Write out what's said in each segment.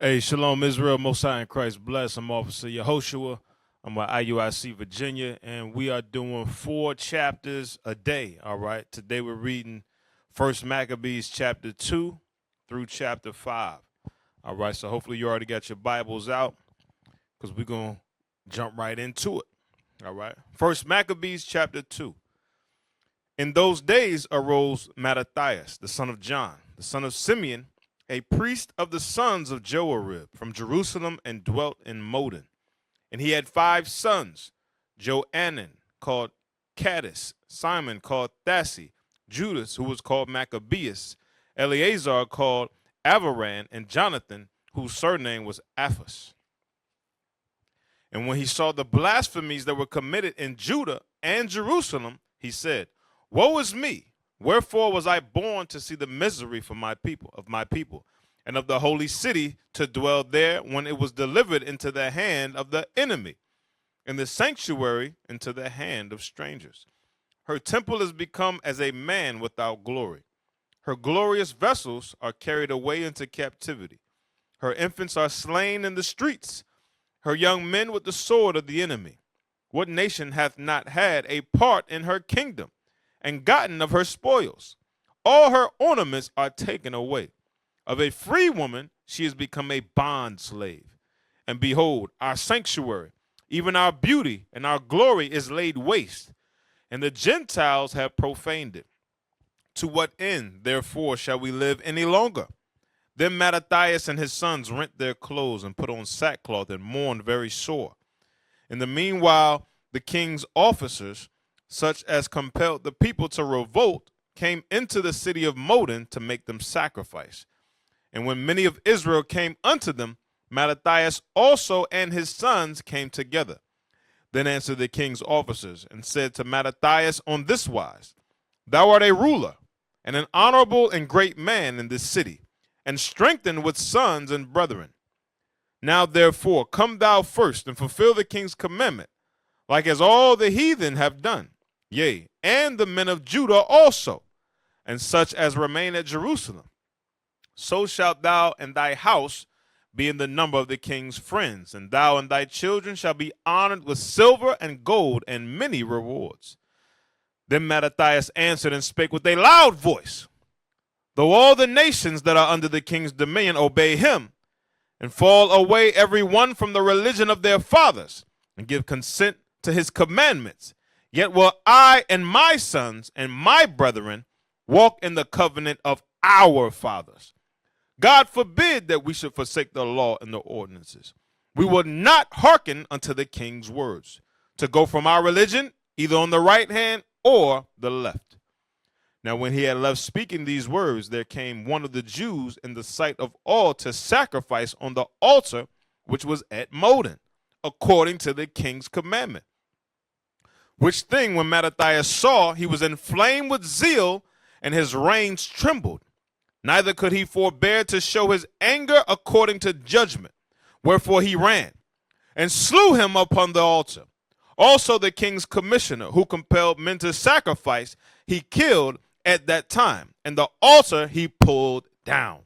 Hey, Shalom Israel, Most High in Christ bless. I'm Officer Yehoshua. I'm with IUIC Virginia, and we are doing 4 chapters a day, all right? Today we're reading 1 Maccabees chapter 2 through chapter 5, all right? So hopefully you already got your Bibles out because we're going to jump right into it, all right? 1 Maccabees chapter 2. In those days arose Mattathias, the son of John, the son of Simeon, a priest of the sons of Joarib from Jerusalem, and dwelt in Modin. And he had 5 sons, Joanan, called Caddis, Simon, called Thassi, Judas, who was called Maccabeus, Eleazar, called Avaran, and Jonathan, whose surname was Aphas. And when he saw the blasphemies that were committed in Judah and Jerusalem, he said, Woe is me! Wherefore was I born to see the misery for my people, and of the holy city to dwell there when it was delivered into the hand of the enemy, and the sanctuary into the hand of strangers. Her temple is become as a man without glory. Her glorious vessels are carried away into captivity. Her infants are slain in the streets, her young men with the sword of the enemy. What nation hath not had a part in her kingdom, and gotten of her spoils? All her ornaments are taken away. Of a free woman she has become a bond slave. And behold, our sanctuary, even our beauty and our glory, is laid waste, and the Gentiles have profaned it. To what end, therefore, shall we live any longer? Then Mattathias and his sons rent their clothes and put on sackcloth and mourned very sore. In the meanwhile, the king's officers, such as compelled the people to revolt, came into the city of Modin to make them sacrifice. And when many of Israel came unto them, Mattathias also and his sons came together. Then answered the king's officers, and said to Mattathias on this wise, Thou art a ruler, and an honorable and great man in this city, and strengthened with sons and brethren. Now therefore come thou first, and fulfill the king's commandment, like as all the heathen have done, yea, and the men of Judah also, and such as remain at Jerusalem. So shalt thou and thy house be in the number of the king's friends, and thou and thy children shall be honored with silver and gold and many rewards. Then Mattathias answered and spake with a loud voice, Though all the nations that are under the king's dominion obey him, and fall away every one from the religion of their fathers, and give consent to his commandments, yet will I and my sons and my brethren walk in the covenant of our fathers. God forbid that we should forsake the law and the ordinances. We will not hearken unto the king's words, to go from our religion either on the right hand or the left. Now when he had left speaking these words, there came one of the Jews in the sight of all to sacrifice on the altar which was at Modin, according to the king's commandment. Which thing when Mattathias saw, he was inflamed with zeal, and his reins trembled. Neither could he forbear to show his anger according to judgment. Wherefore he ran, and slew him upon the altar. Also the king's commissioner, who compelled men to sacrifice, he killed at that time, and the altar he pulled down.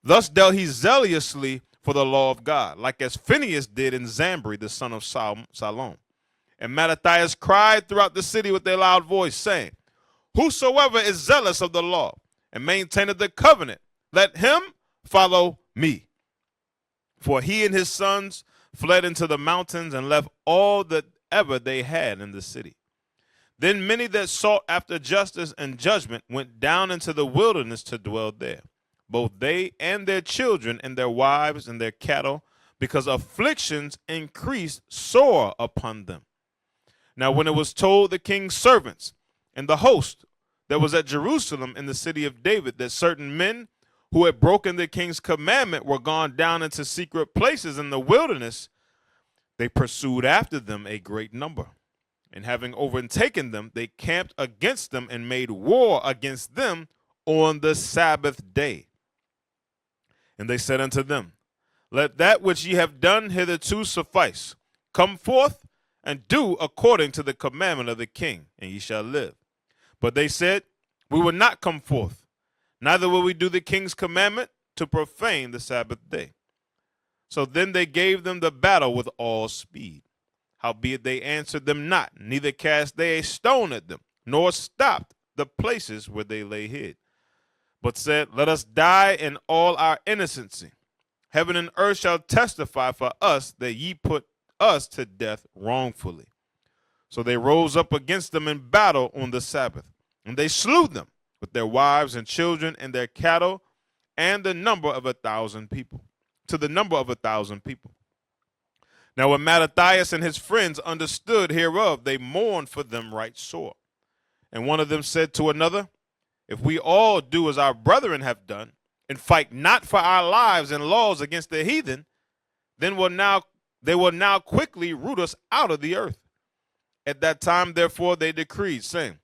Thus dealt he zealously for the law of God, like as Phinehas did in Zambri, the son of Salom. And Mattathias cried throughout the city with a loud voice, saying, Whosoever is zealous of the law, and maintaineth the covenant, let him follow me. For he and his sons fled into the mountains, and left all that ever they had in the city. Then many that sought after justice and judgment went down into the wilderness to dwell there, both they and their children and their wives and their cattle, because afflictions increased sore upon them. Now when it was told the king's servants and the host that was at Jerusalem in the city of David, that certain men who had broken the king's commandment were gone down into secret places in the wilderness, they pursued after them a great number. And having overtaken them, they camped against them and made war against them on the Sabbath day. And they said unto them, Let that which ye have done hitherto suffice. Come forth and do according to the commandment of the king, and ye shall live. But they said, We will not come forth, neither will we do the king's commandment to profane the Sabbath day. So then they gave them the battle with all speed. Howbeit they answered them not, neither cast they a stone at them, nor stopped the places where they lay hid, but said, Let us die in all our innocency. Heaven and earth shall testify for us that ye put us to death wrongfully. So they rose up against them in battle on the Sabbath, and they slew them with their wives and children and their cattle, and the number of 1,000 people, to the number of 1,000 people. Now when Mattathias and his friends understood hereof, they mourned for them right sore. And one of them said to another, If we all do as our brethren have done, and fight not for our lives and laws against the heathen, then they will now quickly root us out of the earth. At that time, therefore, they decreed, saying,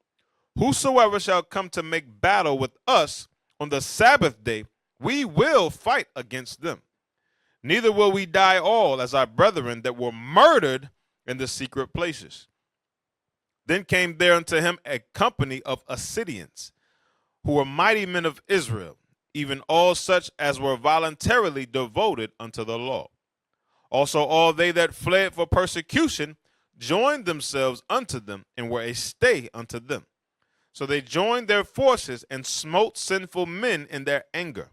Whosoever shall come to make battle with us on the Sabbath day, we will fight against them. Neither will we die all as our brethren that were murdered in the secret places. Then came there unto him a company of Assyrians, who were mighty men of Israel, even all such as were voluntarily devoted unto the law. Also all they that fled for persecution joined themselves unto them, and were a stay unto them. So they joined their forces, and smote sinful men in their anger,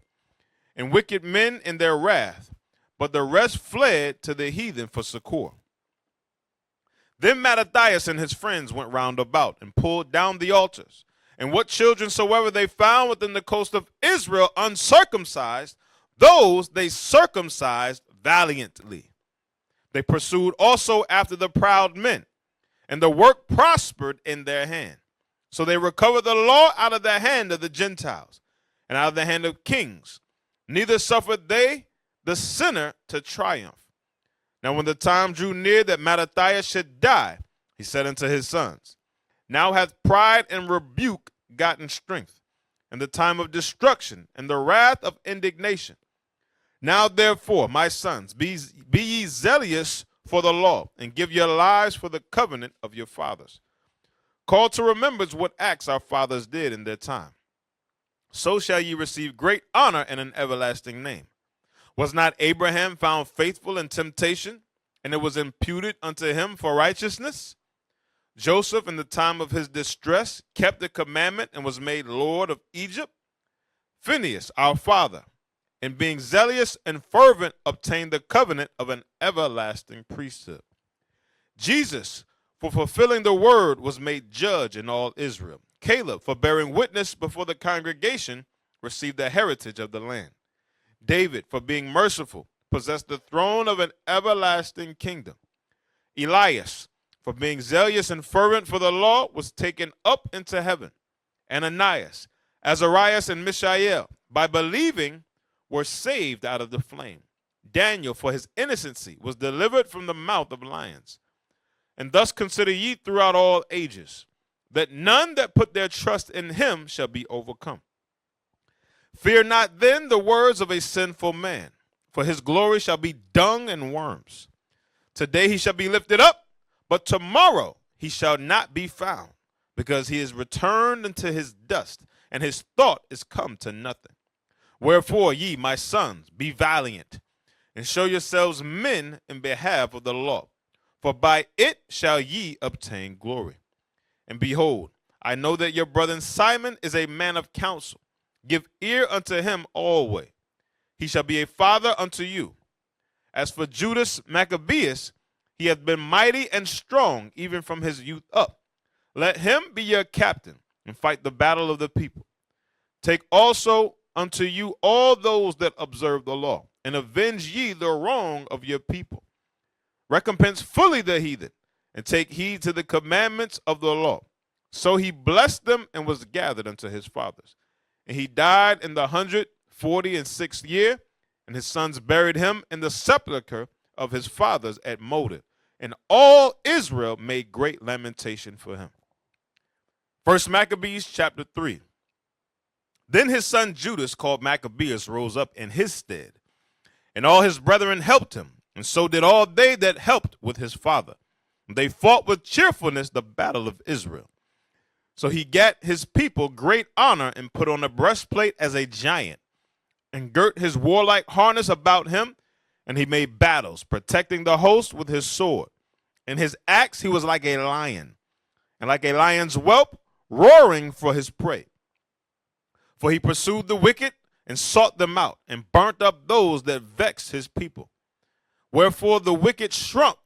and wicked men in their wrath. But the rest fled to the heathen for succor. Then Mattathias and his friends went round about, and pulled down the altars. And what children soever they found within the coast of Israel uncircumcised, those they circumcised valiantly. They pursued also after the proud men, and the work prospered in their hand. So they recovered the law out of the hand of the Gentiles, and out of the hand of kings. Neither suffered they the sinner to triumph. Now when the time drew near that Mattathias should die, he said unto his sons, Now hath pride and rebuke gotten strength, and the time of destruction, and the wrath of indignation. Now therefore, my sons, be ye zealous for the law, and give your lives for the covenant of your fathers. Call to remembrance what acts our fathers did in their time. So shall ye receive great honor and an everlasting name. Was not Abraham found faithful in temptation, and it was imputed unto him for righteousness? Joseph, in the time of his distress, kept the commandment and was made Lord of Egypt. Phinehas, our father, in being zealous and fervent, obtained the covenant of an everlasting priesthood. Jesus, for fulfilling the word, was made judge in all Israel. Caleb, for bearing witness before the congregation, received the heritage of the land. David, for being merciful, possessed the throne of an everlasting kingdom. Elias, for being zealous and fervent for the law, was taken up into heaven. Ananias, Azarias, and Mishael, by believing, were saved out of the flame. Daniel, for his innocency, was delivered from the mouth of lions. And thus consider ye throughout all ages, that none that put their trust in him shall be overcome. Fear not then the words of a sinful man, for his glory shall be dung and worms. Today he shall be lifted up, but tomorrow he shall not be found, because he is returned into his dust, and his thought is come to nothing. Wherefore ye, my sons, be valiant, and show yourselves men in behalf of the law, for by it shall ye obtain glory. And behold, I know that your brother Simon is a man of counsel. Give ear unto him always. He shall be a father unto you. As for Judas Maccabees, he hath been mighty and strong, even from his youth up. Let him be your captain, and fight the battle of the people. Take also unto you all those that observe the law, and avenge ye the wrong of your people. Recompense fully the heathen, and take heed to the commandments of the law. So he blessed them, and was gathered unto his fathers. And he died in the 146th year, and his sons buried him in the sepulchre of his fathers at Moadah. And all Israel made great lamentation for him. 1 Maccabees chapter 3. Then his son Judas, called Maccabeus, rose up in his stead, and all his brethren helped him, and so did all they that helped with his father. They fought with cheerfulness the battle of Israel. So he gat his people great honor, and put on a breastplate as a giant, and girt his warlike harness about him, and he made battles, protecting the host with his sword. In his acts he was like a lion, and like a lion's whelp, roaring for his prey. For he pursued the wicked and sought them out, and burnt up those that vexed his people. Wherefore the wicked shrunk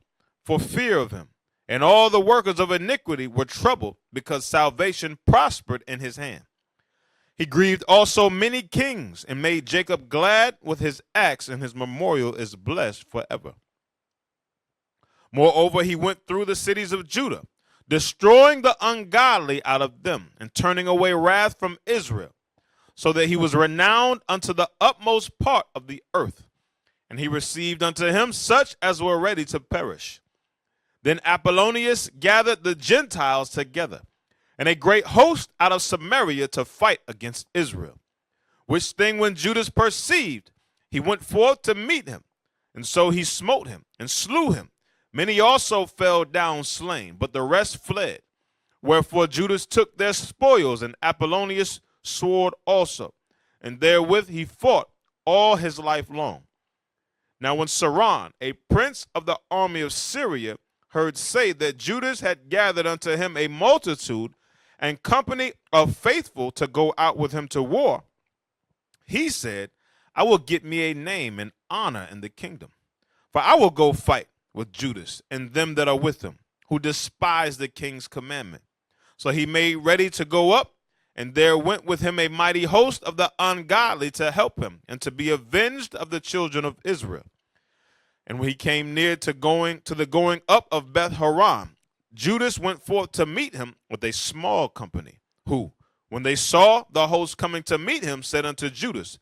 for fear of him, and all the workers of iniquity were troubled, because salvation prospered in his hand. He grieved also many kings, and made Jacob glad with his acts, and his memorial is blessed forever. Moreover, he went through the cities of Judah, destroying the ungodly out of them, and turning away wrath from Israel, so that he was renowned unto the utmost part of the earth. And he received unto him such as were ready to perish. Then Apollonius gathered the Gentiles together, and a great host out of Samaria to fight against Israel. Which thing when Judas perceived, he went forth to meet him, and so he smote him and slew him. Many also fell down slain, but the rest fled. Wherefore Judas took their spoils, and Apollonius sword also, and therewith he fought all his life long. Now when Saran, a prince of the army of Syria, heard say that Judas had gathered unto him a multitude and company of faithful to go out with him to war, he said, I will get me a name and honor in the kingdom. For I will go fight with Judas and them that are with him, who despise the king's commandment. So he made ready to go up, and there went with him a mighty host of the ungodly to help him, and to be avenged of the children of Israel. And when he came near to the going up of Beth Horon, Judas went forth to meet him with a small company, who, when they saw the host coming to meet him, said unto Judas,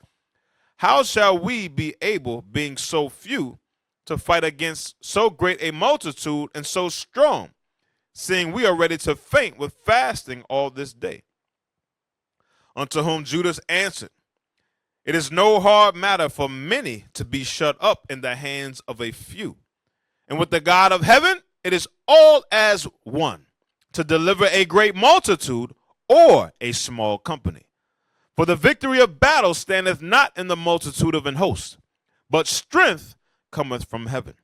How shall we be able, being so few, to fight against so great a multitude and so strong, seeing we are ready to faint with fasting all this day? Unto whom Judas answered, It is no hard matter for many to be shut up in the hands of a few. And with the God of heaven, it is all as one, to deliver a great multitude or a small company. For the victory of battle standeth not in the multitude of an host, but strength cometh from heaven.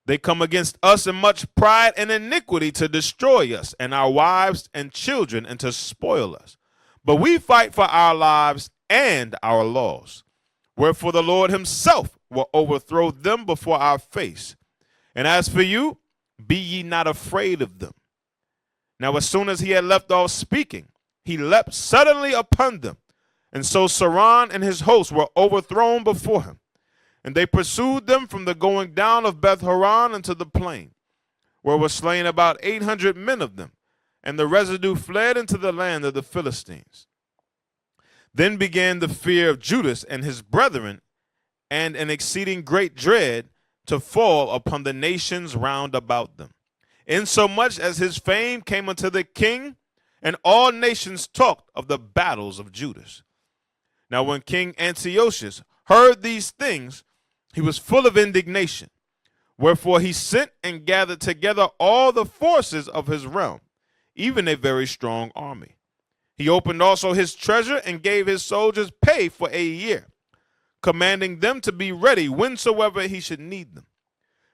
They come against us in much pride and iniquity to destroy us and our wives and children, and to spoil us. But we fight for our lives and our laws. Wherefore the Lord himself will overthrow them before our face. And as for you, be ye not afraid of them. Now as soon as he had left off speaking, he leapt suddenly upon them. And so Saran and his hosts were overthrown before him. And they pursued them from the going down of Beth Horon into the plain, where were slain about 800 men of them. And the residue fled into the land of the Philistines. Then began the fear of Judas and his brethren, and an exceeding great dread to fall upon the nations round about them, insomuch as his fame came unto the king, and all nations talked of the battles of Judas. Now when King Antiochus heard these things, he was full of indignation. Wherefore he sent and gathered together all the forces of his realm, even a very strong army. He opened also his treasure and gave his soldiers pay for a year, commanding them to be ready whensoever he should need them.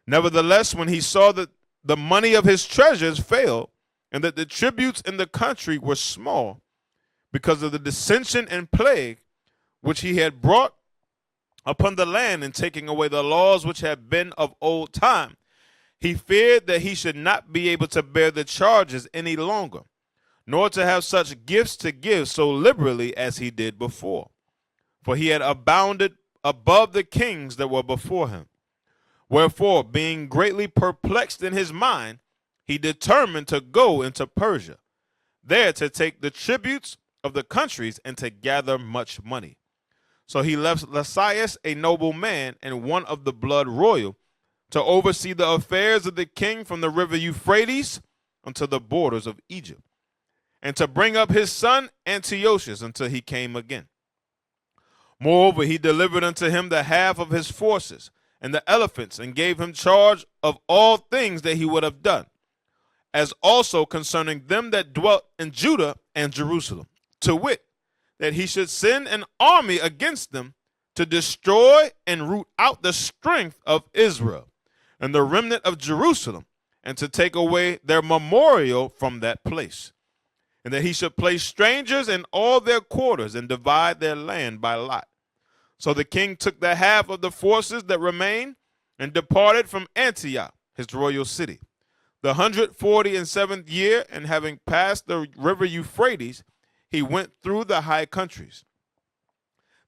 Nevertheless, when he saw that the money of his treasures failed, and that the tributes in the country were small, because of the dissension and plague which he had brought upon the land in taking away the laws which had been of old time, he feared that he should not be able to bear the charges any longer, nor to have such gifts to give so liberally as he did before. For he had abounded above the kings that were before him. Wherefore, being greatly perplexed in his mind, he determined to go into Persia, there to take the tributes of the countries and to gather much money. So he left Lysias, a noble man and one of the blood royal, to oversee the affairs of the king from the river Euphrates unto the borders of Egypt, and to bring up his son Antiochus until he came again. Moreover, he delivered unto him the half of his forces and the elephants, and gave him charge of all things that he would have done, as also concerning them that dwelt in Judah and Jerusalem, to wit, that he should send an army against them to destroy and root out the strength of Israel and the remnant of Jerusalem, and to take away their memorial from that place. And that he should place strangers in all their quarters and divide their land by lot. So the king took the half of the forces that remained and departed from Antioch, his royal city. The 147th year, and having passed the river Euphrates, he went through the high countries.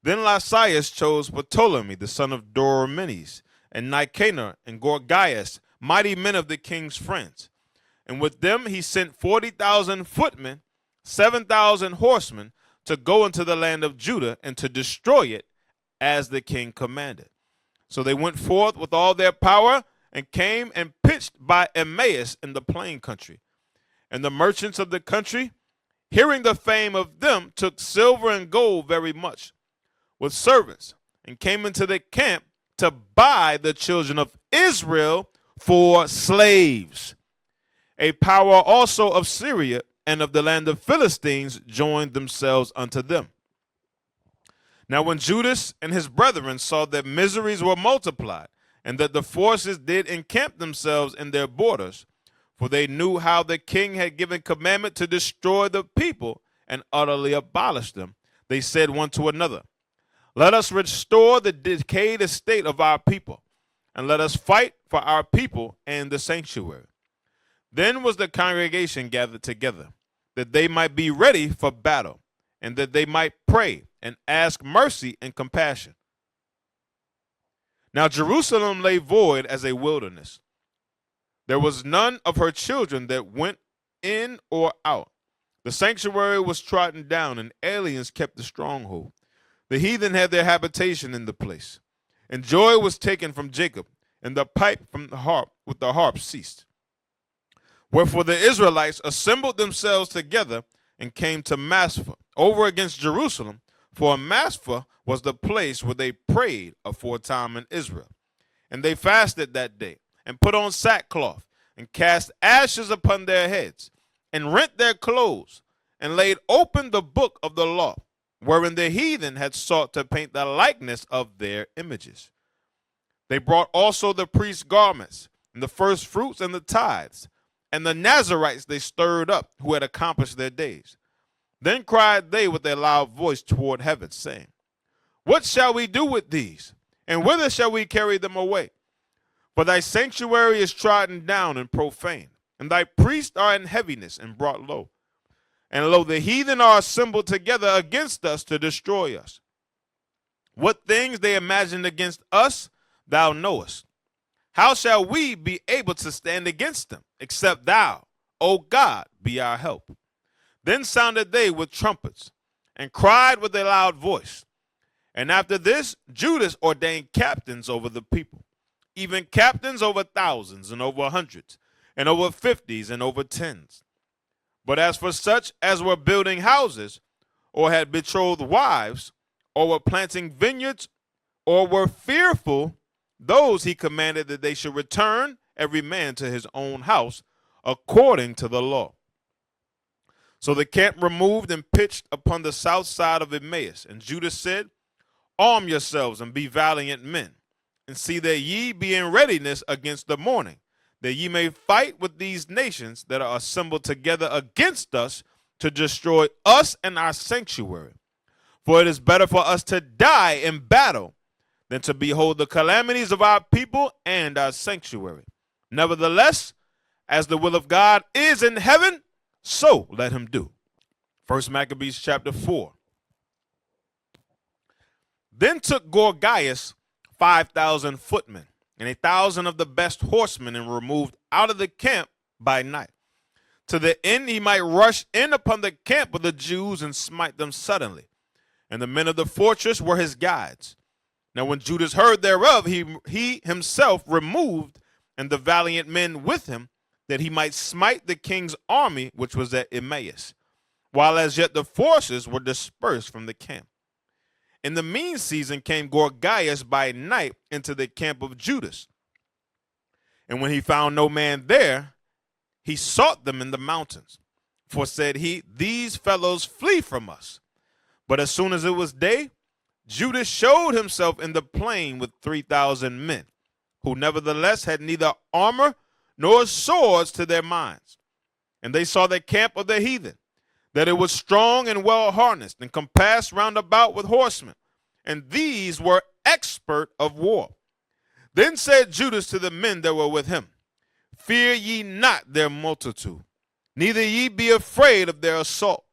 Then Lysias chose Ptolemy, the son of Doromenes, and Nicanor and Gorgias, mighty men of the king's friends. And with them he sent 40,000 footmen, 7,000 horsemen, to go into the land of Judah and to destroy it, as the king commanded. So they went forth with all their power and came and pitched by Emmaus in the plain country. And the merchants of the country, hearing the fame of them, took silver and gold very much with servants, and came into the camp to buy the children of Israel for slaves. A power also of Syria and of the land of Philistines joined themselves unto them. Now when Judas and his brethren saw that miseries were multiplied, and that the forces did encamp themselves in their borders, for they knew how the king had given commandment to destroy the people and utterly abolish them, they said one to another, let us restore the decayed estate of our people, and let us fight for our people and the sanctuary. Then was the congregation gathered together, that they might be ready for battle, and that they might pray and ask mercy and compassion. Now Jerusalem lay void as a wilderness. There was none of her children that went in or out. The sanctuary was trodden down, and aliens kept the stronghold. The heathen had their habitation in the place. And joy was taken from Jacob, and the pipe from the harp with the harp ceased. Wherefore the Israelites assembled themselves together and came to Maspha, over against Jerusalem, for Maspha was the place where they prayed aforetime in Israel. And they fasted that day, and put on sackcloth, and cast ashes upon their heads, and rent their clothes, and laid open the book of the law, wherein the heathen had sought to paint the likeness of their images. They brought also the priest's garments, and the first fruits and the tithes, and the Nazarites they stirred up, who had accomplished their days. Then cried they with a loud voice toward heaven, saying, what shall we do with these? And whither shall we carry them away? For thy sanctuary is trodden down and profaned, and thy priests are in heaviness and brought low. And lo, the heathen are assembled together against us to destroy us. What things they imagined against us, thou knowest. How shall we be able to stand against them, except thou, O God, be our help? Then sounded they with trumpets, and cried with a loud voice. And after this, Judas ordained captains over the people, even captains over thousands and over hundreds, and over fifties and over tens. But as for such as were building houses, or had betrothed wives, or were planting vineyards, or were fearful, those he commanded that they should return every man to his own house, according to the law. So the camp removed and pitched upon the south side of Emmaus. And Judas said, arm yourselves and be valiant men, and see that ye be in readiness against the morning, that ye may fight with these nations that are assembled together against us to destroy us and our sanctuary. For it is better for us to die in battle than to behold the calamities of our people and our sanctuary. Nevertheless, as the will of God is in heaven, so let him do. 1 Maccabees chapter 4. Then took Gorgias 5,000 footmen and 1,000 of the best horsemen, and removed out of the camp by night, to the end he might rush in upon the camp of the Jews and smite them suddenly. And the men of the fortress were his guides. Now when Judas heard thereof, he himself removed, and the valiant men with him, that he might smite the king's army which was at Emmaus, while as yet the forces were dispersed from the camp. In the mean season came Gorgias by night into the camp of Judas. And when he found no man there, he sought them in the mountains. For said he, these fellows flee from us. But as soon as it was day, Judas showed himself in the plain with 3,000 men, who nevertheless had neither armor nor swords to their minds. And they saw the camp of the heathen, that it was strong and well harnessed, and compassed round about with horsemen, and these were expert of war. Then said Judas to the men that were with him, Fear ye not their multitude, neither ye be afraid of their assault.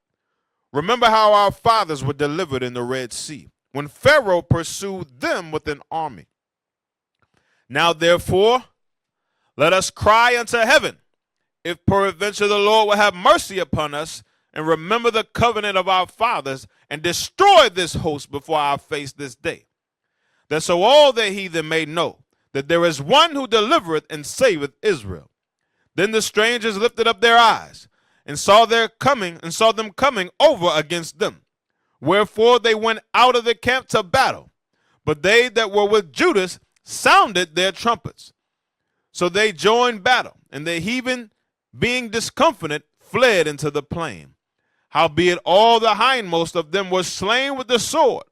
Remember how our fathers were delivered in the Red Sea, when Pharaoh pursued them with an army. Now therefore, let us cry unto heaven, if peradventure the Lord will have mercy upon us, and remember the covenant of our fathers, and destroy this host before our face this day, that so all the heathen may know that there is one who delivereth and saveth Israel. Then the strangers lifted up their eyes, and saw them coming over against them. Wherefore they went out of the camp to battle. But they that were with Judas sounded their trumpets. So they joined battle, and the heathen, being discomfited, fled into the plain. Howbeit all the hindmost of them were slain with the sword,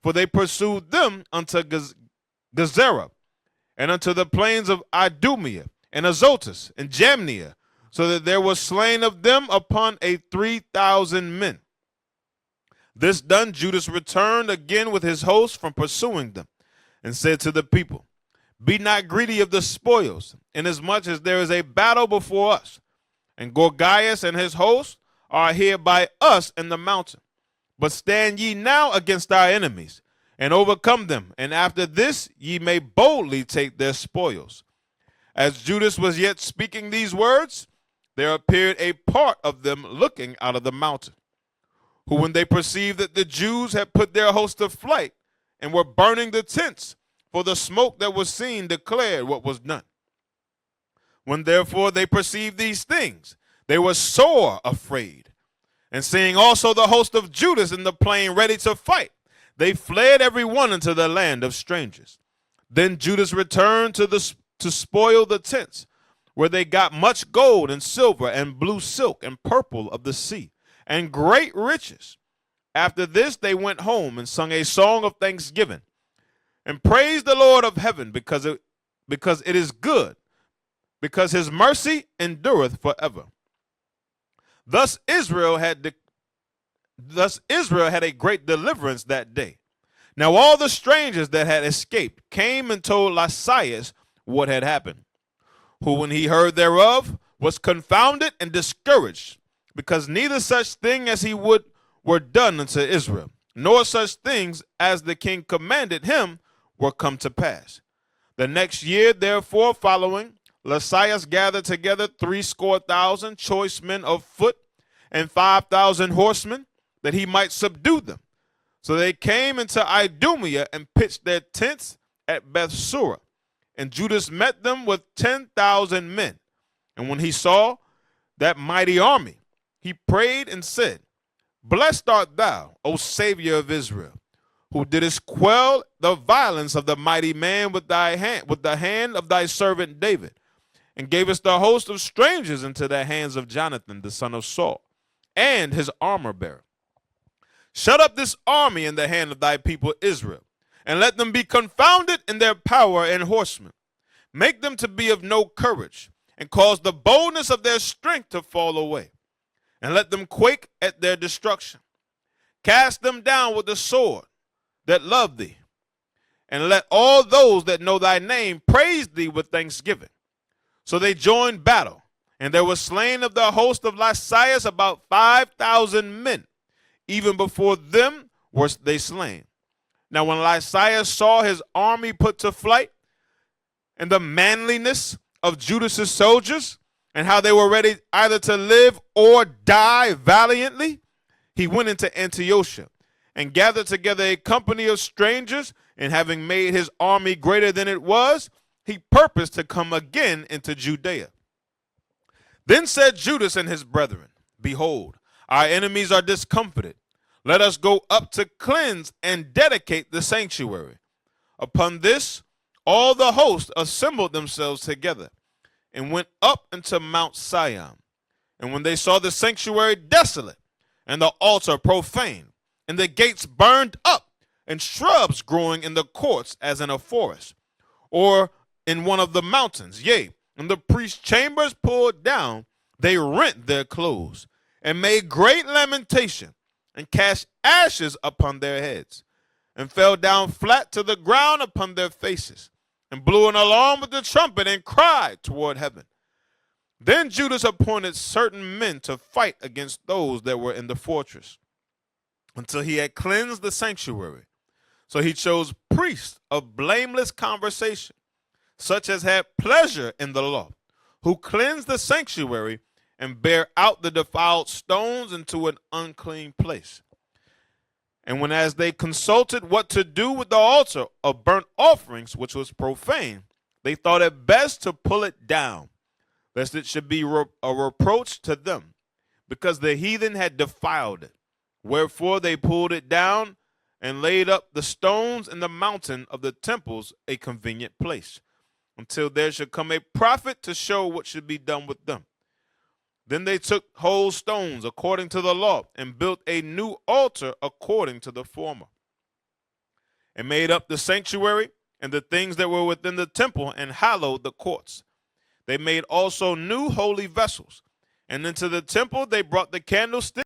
for they pursued them unto Gezerah, and unto the plains of Idumea, and Azotus, and Jamnia, so that there was slain of them upon 3,000 men. This done, Judas returned again with his host from pursuing them, and said to the people, Be not greedy of the spoils, inasmuch as there is a battle before us, and Gorgias and his host are here by us in the mountain. But stand ye now against our enemies, and overcome them, and after this ye may boldly take their spoils. As Judas was yet speaking these words, there appeared a part of them looking out of the mountain, who when they perceived that the Jews had put their host to flight, and were burning the tents, for the smoke that was seen declared what was done. When therefore they perceived these things, they were sore afraid. And seeing also the host of Judas in the plain ready to fight, they fled every one into the land of strangers. Then Judas returned to spoil the tents, where they got much gold and silver and blue silk and purple of the sea, and great riches. After this they went home and sung a song of thanksgiving, and praised the Lord of heaven, because it is good, because his mercy endureth forever. Thus Israel had a great deliverance that day. Now all the strangers that had escaped came and told Lysias what had happened, who when he heard thereof was confounded and discouraged, because neither such thing as he would were done unto Israel, nor such things as the king commanded him were come to pass. The next year, therefore, following, Lysias gathered together 70,000 choice men of foot and 5,000 horsemen, that he might subdue them. So they came into Idumea and pitched their tents at Bethsura. And Judas met them with 10,000 men. And when he saw that mighty army, he prayed and said, Blessed art thou, O Savior of Israel, who didst quell the violence of the mighty man with the hand of thy servant David, and gavest the host of strangers into the hands of Yawanathan the son of Saul, and his armor bearer. Shut up this army in the hand of thy people Israel, and let them be confounded in their power and horsemen. Make them to be of no courage, and cause the boldness of their strength to fall away, and let them quake at their destruction. Cast them down with the sword that love thee, and let all those that know thy name praise thee with thanksgiving. So they joined battle, and there was slain of the host of Lysias about 5,000 men. Even before them were they slain. Now when Lysias saw his army put to flight, and the manliness of Judas's soldiers, and how they were ready either to live or die valiantly, he went into Antiochia, and gathered together a company of strangers, and having made his army greater than it was, he purposed to come again into Judea. Then said Judas and his brethren, Behold, our enemies are discomfited. Let us go up to cleanse and dedicate the sanctuary. Upon this, all the host assembled themselves together, and went up into Mount Sion. And when they saw the sanctuary desolate, and the altar profane, and the gates burned up, and shrubs growing in the courts as in a forest, or in one of the mountains. Yea, in the priest's chambers pulled down, they rent their clothes, and made great lamentation, and cast ashes upon their heads, and fell down flat to the ground upon their faces, and blew an alarm with the trumpet, and cried toward heaven. Then Judas appointed certain men to fight against those that were in the fortress, until he had cleansed the sanctuary. So he chose priests of blameless conversation, such as had pleasure in the law, who cleanse the sanctuary and bear out the defiled stones into an unclean place. And when as they consulted what to do with the altar of burnt offerings, which was profane, they thought it best to pull it down, lest it should be a reproach to them, because the heathen had defiled it. Wherefore they pulled it down and laid up the stones in the mountain of the temples, a convenient place, until there should come a prophet to show what should be done with them. Then they took whole stones according to the law, and built a new altar according to the former, and made up the sanctuary and the things that were within the temple, and hallowed the courts. They made also new holy vessels, and into the temple they brought the candlestick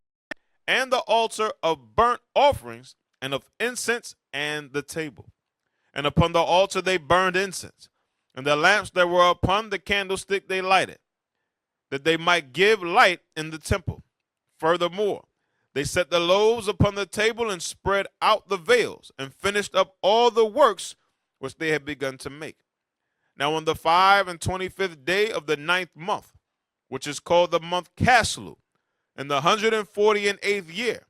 and the altar of burnt offerings and of incense and the table. And upon the altar they burned incense, and the lamps that were upon the candlestick they lighted, that they might give light in the temple. Furthermore, they set the loaves upon the table and spread out the veils, and finished up all the works which they had begun to make. Now on the 25th day of the 9th month, which is called the month Caslu, in the 148th year,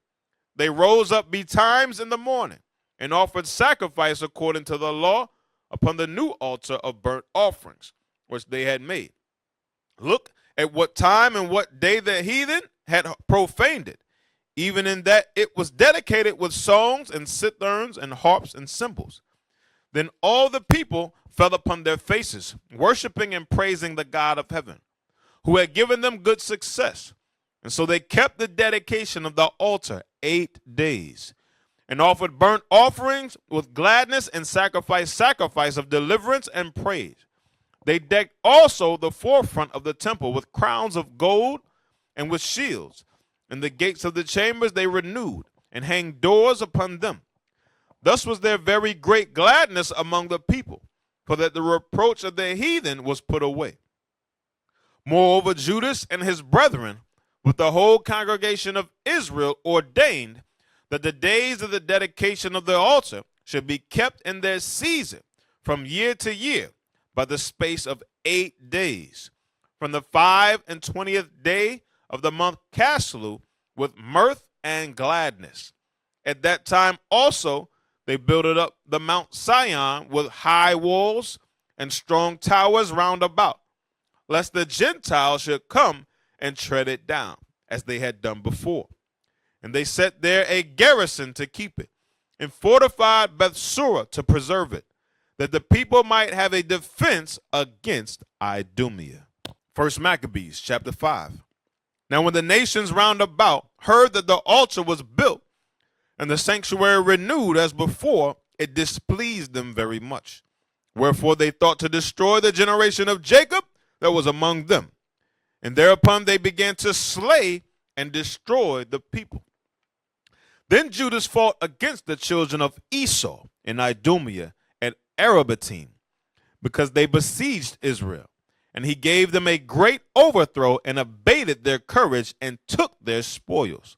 they rose up betimes in the morning, and offered sacrifice according to the law upon the new altar of burnt offerings, which they had made. Look at what time and what day the heathen had profaned it, even in that it was dedicated with songs and citherns and harps and cymbals. Then all the people fell upon their faces, worshiping and praising the God of heaven, who had given them good success. And so they kept the dedication of the altar 8 days, and offered burnt offerings with gladness, and sacrifice of deliverance and praise. They decked also the forefront of the temple with crowns of gold and with shields, and the gates of the chambers they renewed, and hanged doors upon them. Thus was there very great gladness among the people, for that the reproach of the heathen was put away. Moreover, Judas and his brethren, with the whole congregation of Israel, ordained that the days of the dedication of the altar should be kept in their season from year to year by the space of 8 days, from the 25th day of the month Caslu, with mirth and gladness. At that time also they builded up the Mount Sion with high walls and strong towers round about, lest the Gentiles should come and tread it down, as they had done before. And they set there a garrison to keep it, and fortified Bethsura to preserve it, that the people might have a defense against Idumea. 1 Maccabees chapter 5. Now when the nations round about heard that the altar was built, and the sanctuary renewed as before, it displeased them very much. Wherefore they thought to destroy the generation of Jacob that was among them. And thereupon they began to slay and destroy the people. Then Judas fought against the children of Esau in Idumea at Arabatine, because they besieged Israel. And he gave them a great overthrow, and abated their courage, and took their spoils.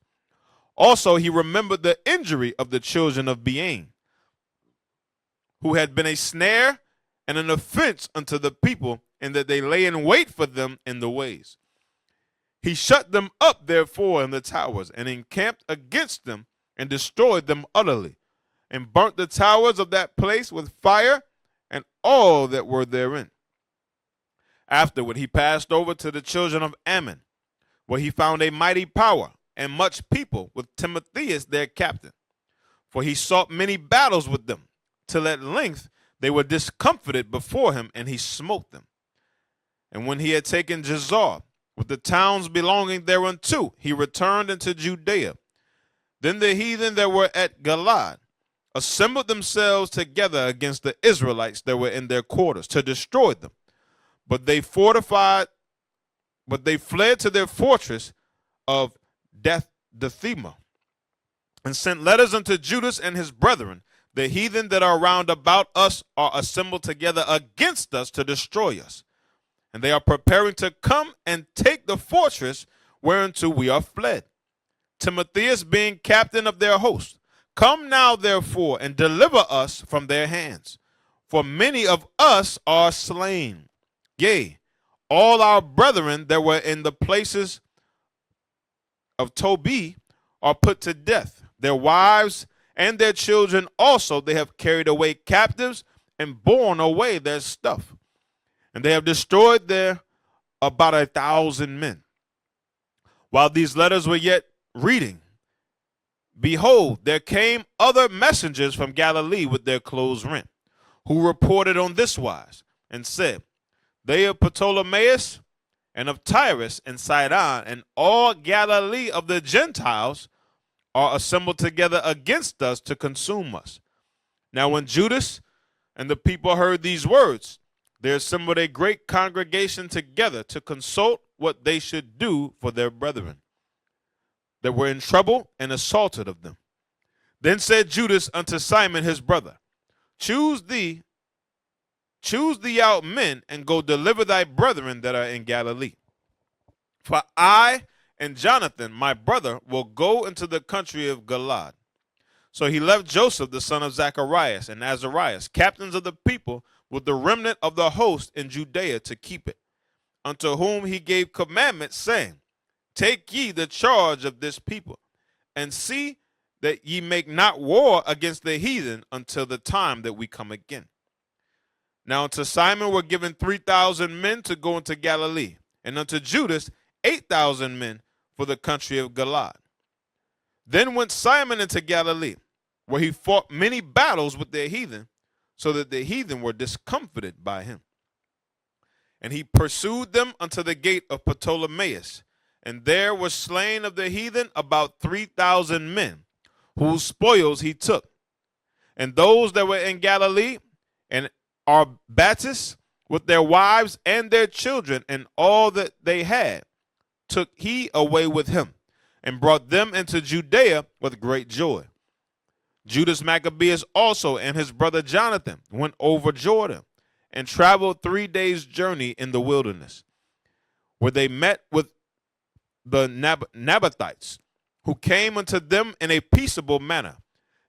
Also he remembered the injury of the children of Bean, who had been a snare and an offense unto the people, in that they lay in wait for them in the ways. He shut them up therefore in the towers, and encamped against them, and destroyed them utterly, and burnt the towers of that place with fire, and all that were therein. Afterward he passed over to the children of Ammon, where he found a mighty power and much people, with Timotheus their captain. For he sought many battles with them, till at length they were discomfited before him, and he smote them. And when he had taken Jazar, with the towns belonging thereunto, he returned into Judea. Then the heathen that were at Galad, assembled themselves together against the Israelites that were in their quarters to destroy them. But they fled to their fortress of Dathema, and sent letters unto Judas and his brethren. The heathen that are round about us are assembled together against us to destroy us. And they are preparing to come and take the fortress whereunto we are fled. Timotheus being captain of their host. Come now, therefore, and deliver us from their hands. For many of us are slain. Yea, all our brethren that were in the places of Tobi are put to death. Their wives and their children also they have carried away captives and borne away their stuff. And they have destroyed there about 1,000 men. While these letters were yet reading, behold, there came other messengers from Galilee with their clothes rent, who reported on this wise, and said, They of Ptolemais and of Tyrus and Sidon and all Galilee of the Gentiles are assembled together against us to consume us. Now when Judas and the people heard these words, they assembled a great congregation together to consult what they should do for their brethren that were in trouble and assaulted of them. Then said Judas unto Simon his brother, Choose thee out men, and go deliver thy brethren that are in Galilee. For I and Yawanathan my brother will go into the country of Gilead. So he left Joseph the son of Zacharias and Azarias, captains of the people, with the remnant of the host in Judea to keep it, unto whom he gave commandments, saying, Take ye the charge of this people, and see that ye make not war against the heathen until the time that we come again. Now unto Simon were given 3,000 men to go into Galilee, and unto Judas 8,000 men for the country of Gilead. Then went Simon into Galilee, where he fought many battles with the heathen, so that the heathen were discomfited by him. And he pursued them unto the gate of Ptolemais, and there were slain of the heathen about 3,000 men, whose spoils he took. And those that were in Galilee, and Arbatis, with their wives and their children, and all that they had, took he away with him, and brought them into Judea with great joy. Judas Maccabees also and his brother Yawanathan went over Jordan, and traveled 3 days' journey in the wilderness, where they met with the Nabathites, who came unto them in a peaceable manner,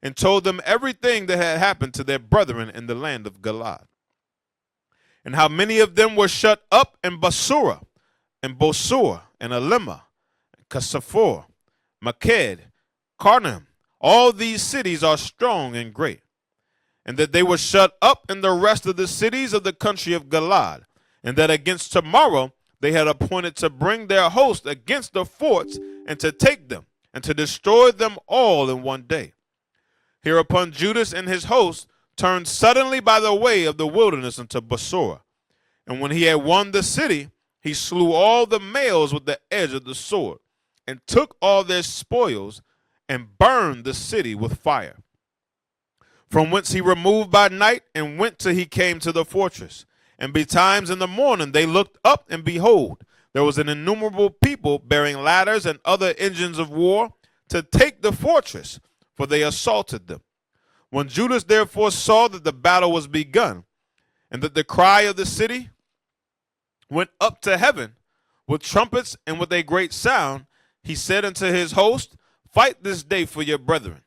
and told them everything that had happened to their brethren in the land of Gilead, and how many of them were shut up in Basura, and Bosor, and Alima, Casaphor, Maked, Carnaim. All these cities are strong and great, and that they were shut up in the rest of the cities of the country of Gilead, and that against tomorrow they had appointed to bring their host against the forts, and to take them, and to destroy them all in one day. Hereupon Judas and his host turned suddenly by the way of the wilderness into Basora. And when he had won the city, he slew all the males with the edge of the sword, and took all their spoils, and burned the city with fire. From whence he removed by night, and went till he came to the fortress. And betimes in the morning they looked up, and behold, there was an innumerable people bearing ladders and other engines of war to take the fortress, for they assaulted them. When Judas therefore saw that the battle was begun, and that the cry of the city went up to heaven with trumpets and with a great sound, he said unto his host, Fight this day for your brethren.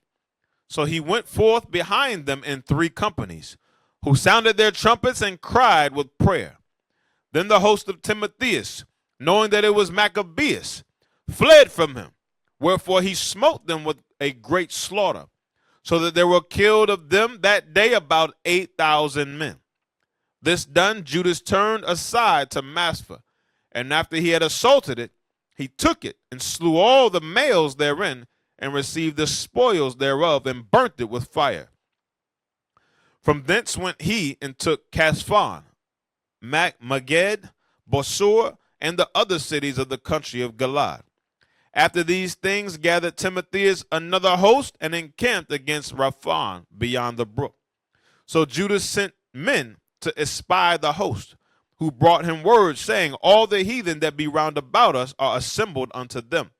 So he went forth behind them in 3 companies, who sounded their trumpets and cried with prayer. Then the host of Timotheus, knowing that it was Maccabees, fled from him, wherefore he smote them with a great slaughter, so that there were killed of them that day about 8,000 men. This done, Judas turned aside to Maspha, and after he had assaulted it, he took it and slew all the males therein, and received the spoils thereof, and burnt it with fire. From thence went he and took Casphon, Maged, Bosor, and the other cities of the country of Gilead. After these things gathered Timotheus another host and encamped against Raphan beyond the brook. So Judas sent men to espy the host, who brought him word, saying, All the heathen that be round about us are assembled unto them,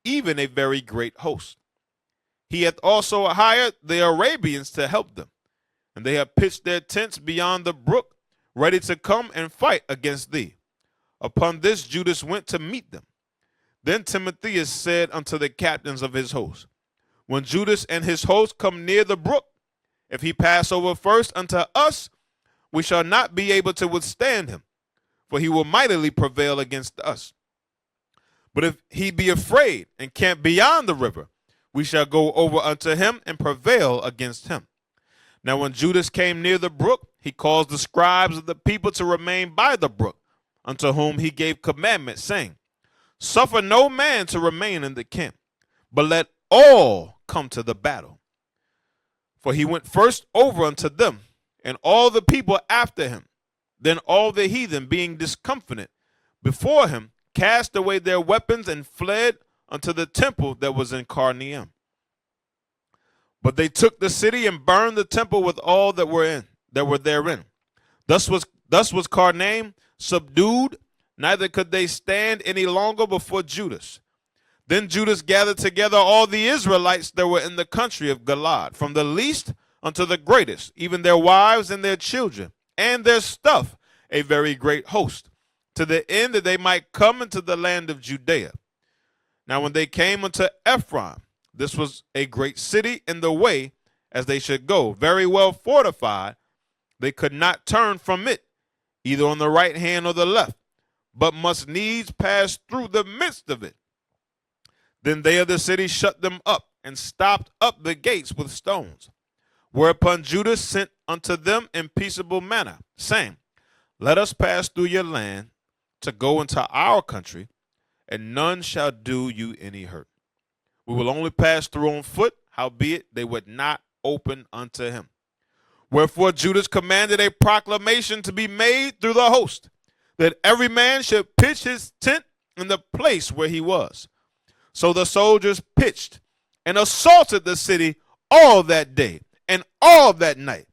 even a very great host. He hath also hired the Arabians to help them, and they have pitched their tents beyond the brook, ready to come and fight against thee. Upon this Judas went to meet them. Then Timotheus said unto the captains of his host, When Judas and his host come near the brook, if he pass over first unto us, we shall not be able to withstand him, for he will mightily prevail against us. But if he be afraid and camp beyond the river, we shall go over unto him and prevail against him. Now when Judas came near the brook, he caused the scribes of the people to remain by the brook, unto whom he gave commandment, saying, Suffer no man to remain in the camp, but let all come to the battle. For he went first over unto them, and all the people after him. Then all the heathen, being discomfited before him, cast away their weapons and fled unto the temple that was in Carneum. But they took the city and burned the temple with all that were therein. Thus was Carneum subdued, neither could they stand any longer before Judas. Then Judas gathered together all the Israelites that were in the country of Galaad, from the least unto the greatest, even their wives and their children, and their stuff, a very great host, to the end that they might come into the land of Judea. Now when they came unto Ephraim, this was a great city in the way as they should go, very well fortified. They could not turn from it, either on the right hand or the left, but must needs pass through the midst of it. Then they of the city shut them up, and stopped up the gates with stones. Whereupon Judas sent unto them in peaceable manner, saying, Let us pass through your land to go into our country, and none shall do you any hurt. We will only pass through on foot, howbeit they would not open unto him. Wherefore Judas commanded a proclamation to be made through the host, that every man should pitch his tent in the place where he was. So the soldiers pitched and assaulted the city all that day and all that night,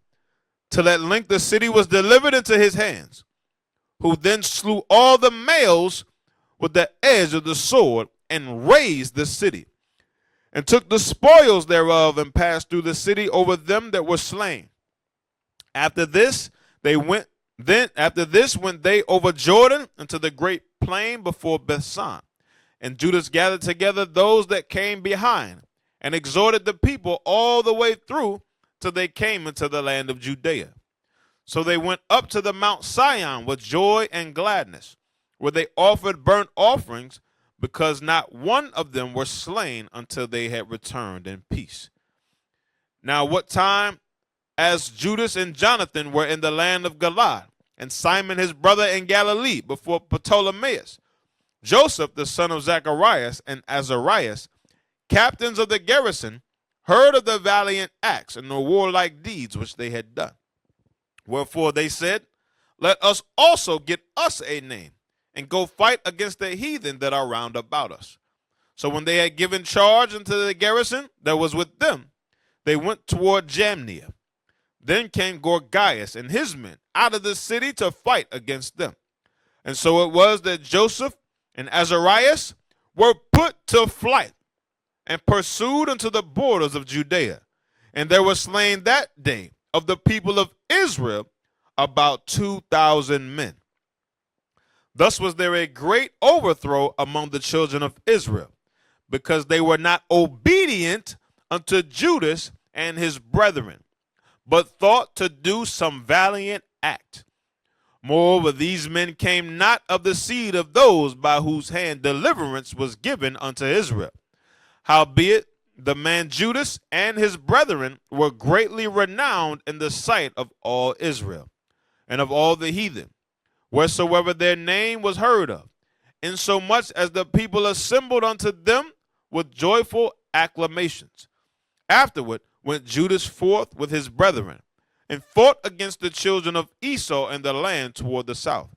till at length the city was delivered into his hands, who then slew all the males with the edge of the sword, and razed the city, and took the spoils thereof, and passed through the city over them that were slain. After this went they over Jordan into the great plain before Bethsan. And Judas gathered together those that came behind, and exhorted the people all the way through till they came into the land of Judea. So they went up to the Mount Sion with joy and gladness, where they offered burnt offerings, because not one of them were slain until they had returned in peace. Now what time as Judas and Yawanathan were in the land of Galilee, and Simon his brother in Galilee before Ptolemaeus, Joseph the son of Zacharias and Azarias, captains of the garrison, heard of the valiant acts and the warlike deeds which they had done. Wherefore they said, Let us also get us a name, and go fight against the heathen that are round about us. So when they had given charge unto the garrison that was with them, they went toward Jamnia. Then came Gorgias and his men out of the city to fight against them. And so it was that Joseph and Azarias were put to flight, and pursued unto the borders of Judea. And there were slain that day of the people of Israel about 2,000 men. Thus was there a great overthrow among the children of Israel, because they were not obedient unto Judas and his brethren, but thought to do some valiant act. Moreover, these men came not of the seed of those by whose hand deliverance was given unto Israel. Howbeit, the man Judas and his brethren were greatly renowned in the sight of all Israel, and of all the heathen, wheresoever their name was heard of, insomuch as the people assembled unto them with joyful acclamations. Afterward went Judas forth with his brethren, and fought against the children of Esau in the land toward the south,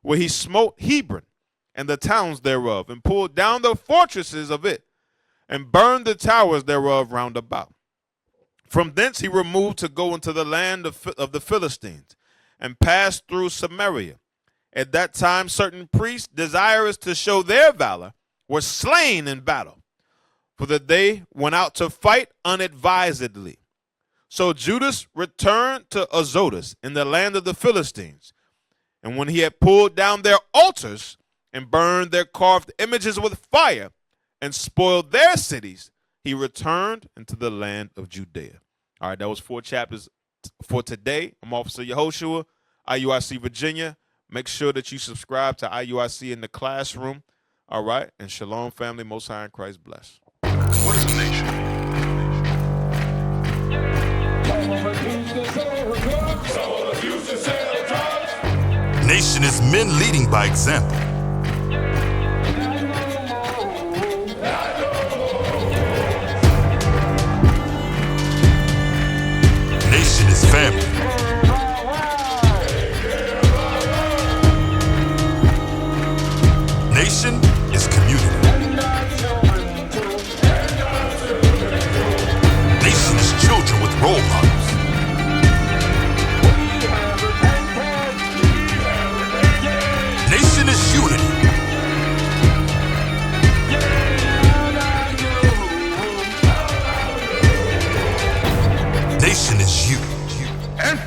where he smote Hebron, and the towns thereof, and pulled down the fortresses of it, and burned the towers thereof round about. From thence he removed to go into the land of the Philistines, and passed through Samaria. At that time certain priests, desirous to show their valor, were slain in battle, for that they went out to fight unadvisedly. So Judas returned to Azotus in the land of the Philistines, and when he had pulled down their altars, and burned their carved images with fire, and spoiled their cities, he returned into the land of Judea. All right, that was 4 chapters for today. I'm Officer Yehoshua, IUIC Virginia. Make sure that you subscribe to IUIC in the classroom. All right, and shalom, family. Most High in Christ bless. What is a nation? Nation is men leading by example. Nation is family. Nation is community. Nation is children with role models. Nation is unity. Nation is you. And